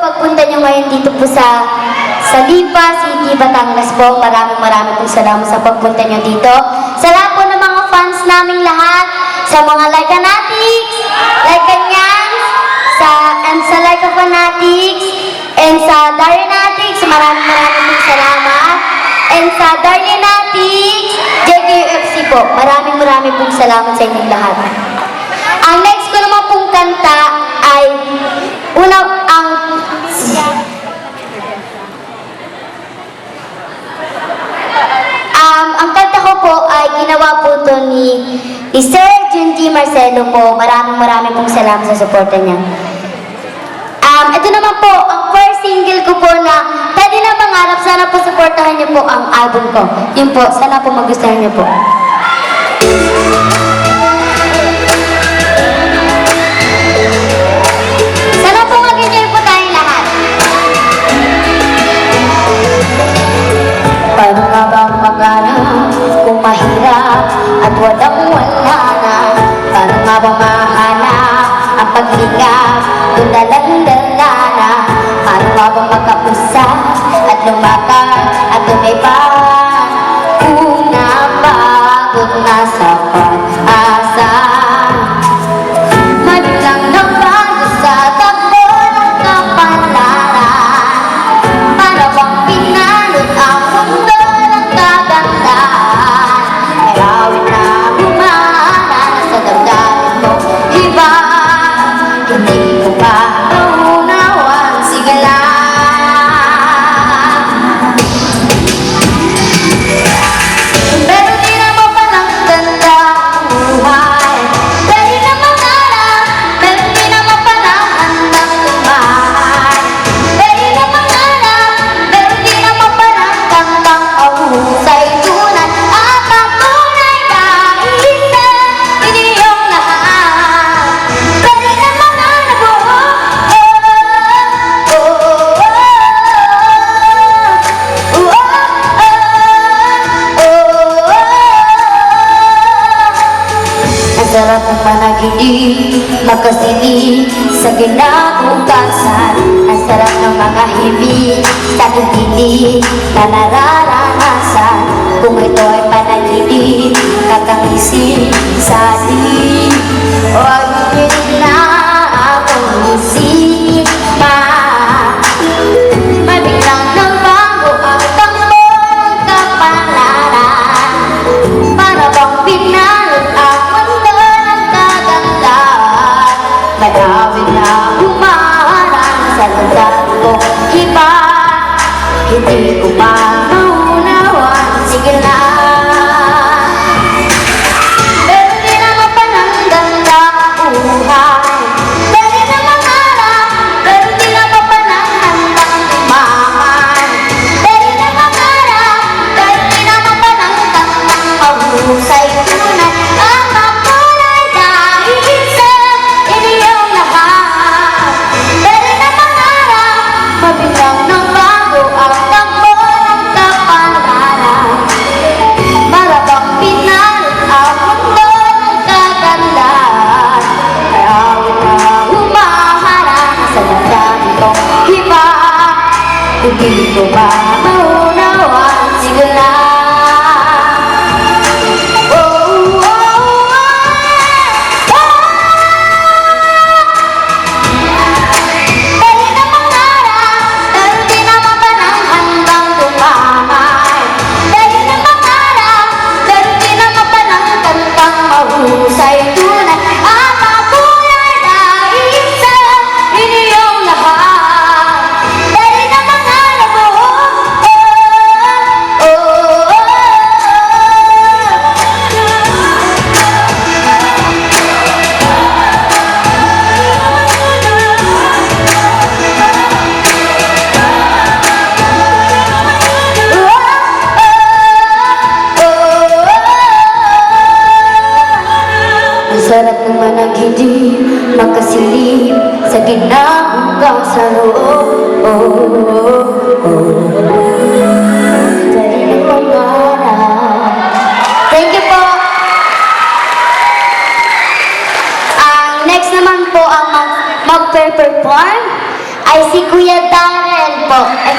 pagpunta nyo ngayon dito po sa Lipa City, Batangas po. Maraming pong salamat sa pagpunta nyo dito. Sa lahat po ng mga fans naming lahat, sa mga Laika Fanatics, Laika Nyans, and sa Laika Fanatics, and sa Daryanatics, maraming pong salamat. And sa Daryanatics, JKUFC po, maraming pong salamat sa inyong lahat. Ang next ko naman pong kanta ay ang kanta ko po ay ginawa po ito ni Sir Junji Marcelo po. Maraming pong salamat sa suporta niya. Ito naman po, ang first single ko po na Pwede na Pangarap. Sana po suportahan niyo po ang album ko. Yun po, sana po magustuhan niyo po. Sana po mag-enjoy po tayong lahat. Paano nga bang maghanap kung mahirap at walang-wala na? Paano nga bang mahanap ang paglingap kung dalang-dala na? Paano nga bang magkausap at lumakad at lumipan kung napagod na sa pag-asa? Madlang nabago sa takbo ng kapalaran, para bang pinalot ang mundo ng kagandahan. May awit na humana sa damdamin mo, iba, hindi ko pa naunawan sigala. Pero di naman palang ganda ang buhay. Pwede na mangarap, pero di naman palang handang tumahay. Pwede na mangarap, pero di naman palang kantang kahusay. Tunay at ang tunay kaisa, hindi yung lahat. Pwede na mangarap, ang sarap ng panaginip, makasilip sa kinabukasan. Ang sarap ng mga himig sa kikinig na nararanasan. Kung ito ay panaginip, kakangisip sa atin. Huwag nyo na akong isip pa. Mabiglang nagbago ang takbo ng kapalaran, para bang pinalot ang mundo ng kagandahan. May awit na humaharang sa damdamin ko, iba, hindi ko pa maunawan, sige lang. Pero di naman palang ganda ang buhay. Pwede na mangarap, pero di naman palang handang tumahay. Pwede na mangarap, pero di naman palang kantang mahusay. Tunay at ang tunay dahil isa, hindi yung lahat. Pwede na mangarap, mabiglang nang bago ang takbo ng kapalaran. Para bang pinalot ang mundo ng kagandahan. May awit na humaharang sa damdamin ko, iba, hindi ko ba maunawan, sige lang. Oh, oh, oh, oh. Pwede na mangarap, pero di naman palang handang tumahay. Pwede na mangarap, pero di naman palang kantang mahusay. Tunay at ang tunay na isa, hindi yung lahat. Pwede na mangarap, oh, oh, oh, oh, oh. Ang sarap ng managinip, makasilip sa kinabukasan. Pwede na pangarap. Thank you po. Ang next naman po ang mag-perform ay si Kuya Kuya Darrell po. Ay,